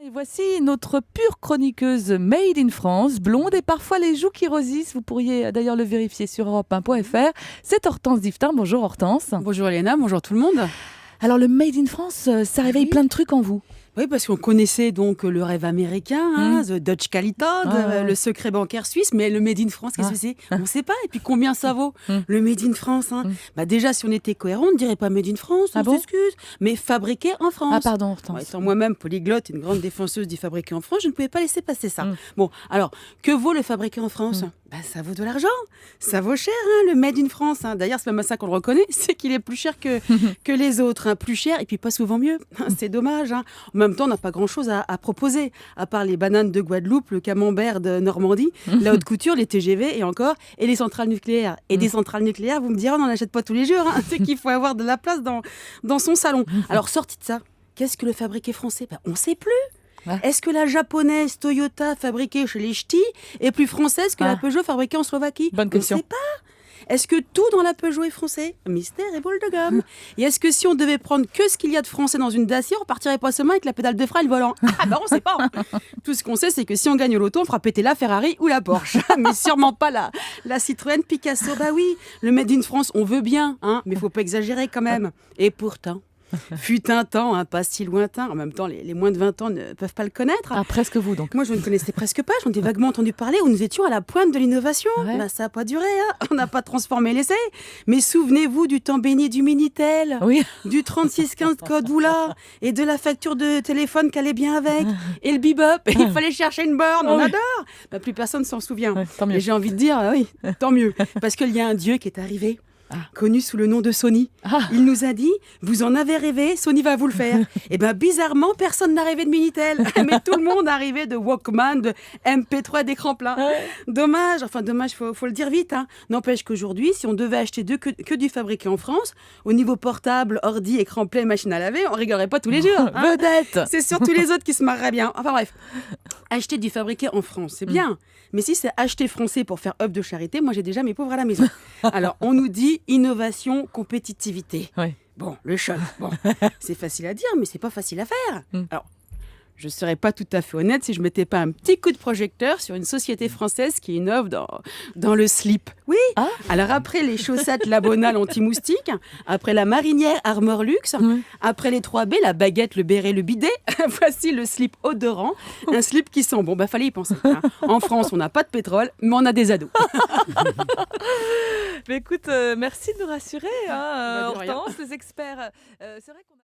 Et voici notre pure chroniqueuse Made in France, blonde et parfois les joues qui rosissent. Vous pourriez d'ailleurs le vérifier sur europe1.fr. C'est Hortense Diftin. Bonjour Hortense. Bonjour Elena, bonjour tout le monde. Alors le Made in France, ça réveille plein de trucs en vous. Oui, parce qu'on connaissait donc le rêve américain, The Dutch Qualitat, le secret bancaire suisse, mais le Made in France, qu'est-ce que c'est? On ne sait pas. Et puis combien ça vaut, le Made in France? Bah déjà, si on était cohérent, on ne dirait pas Made in France, on s'excuse, mais fabriqué en France. Ah pardon Hortense. Étant moi-même polyglotte et une grande défenseuse du fabriqué en France, je ne pouvais pas laisser passer ça. Bon, alors, que vaut le fabriqué en France? Bah, ça vaut de l'argent, ça vaut cher, le Made in France. D'ailleurs, c'est même à ça qu'on le reconnaît, c'est qu'il est plus cher que les autres, plus cher et puis pas souvent mieux. C'est dommage. En même temps, on n'a pas grand-chose à proposer, à part les bananes de Guadeloupe, le camembert de Normandie, la haute couture, les TGV et encore, et les centrales nucléaires. Et des centrales nucléaires, vous me direz, on n'en achète pas tous les jours. C'est qu'il faut avoir de la place dans son salon. Alors, sorti de ça, qu'est-ce que le fabriqué français? On ne sait plus. Est-ce que la japonaise Toyota fabriquée chez les ch'tis est plus française que la Peugeot fabriquée en Slovaquie? Bonne question. On ne sait pas. Est-ce que tout dans la Peugeot est français? Mystère et boule de gomme. Et est-ce que si on devait prendre que ce qu'il y a de français dans une Dacia, on partirait pas seulement avec la pédale de frein et le volant? Ah bah on sait pas. Tout ce qu'on sait, c'est que si on gagne au loto, on fera péter la Ferrari ou la Porsche. Mais sûrement pas la Citroën Picasso. Bah oui, le Made in France, on veut bien, mais faut pas exagérer quand même. Et pourtant... fut un temps, pas si lointain. En même temps, les moins de 20 ans ne peuvent pas le connaître. Ah, presque vous donc. Moi, je ne connaissais presque pas. J'en ai vaguement entendu parler où nous étions à la pointe de l'innovation. Bah, ça n'a pas duré. On n'a pas transformé l'essai. Mais souvenez-vous du temps béni du Minitel, du 3615 code Oula et de la facture de téléphone qui allait bien avec. Et le bebop. Et il fallait chercher une borne. On adore. Bah, plus personne ne s'en souvient. Tant mieux. Et j'ai envie de dire, oui, tant mieux. Parce qu'il y a un dieu qui est arrivé. Connu sous le nom de Sony. Il nous a dit, vous en avez rêvé, Sony va vous le faire. Et bien bizarrement, personne n'a rêvé de Minitel. Mais tout le monde a rêvé de Walkman, de MP3 d'écran plein. Dommage, faut le dire vite. N'empêche qu'aujourd'hui, si on devait acheter que du fabriqué en France, au niveau portable, ordi, écran plein, machine à laver, on rigolerait pas tous les jours. Vedette. C'est surtout les autres qui se marreraient bien. Enfin bref, acheter du fabriqué en France, c'est bien. Mais si c'est acheter français pour faire œuvre de charité, moi j'ai déjà mes pauvres à la maison. Alors on nous dit innovation, compétitivité. Bon, le choc. Bon, c'est facile à dire, mais c'est pas facile à faire. Alors, je ne serais pas tout à fait honnête si je ne mettais pas un petit coup de projecteur sur une société française qui innove dans le slip. Oui. Alors après les chaussettes Labonal anti-moustique, après la marinière Armor Luxe, après les 3B, la baguette, le béret, le bidet, voici le slip odorant, un slip qui sent bon. Bah fallait y penser. En France, on n'a pas de pétrole, mais on a des ados. Mais écoute, merci de nous rassurer, Hortense, les experts. C'est vrai qu'on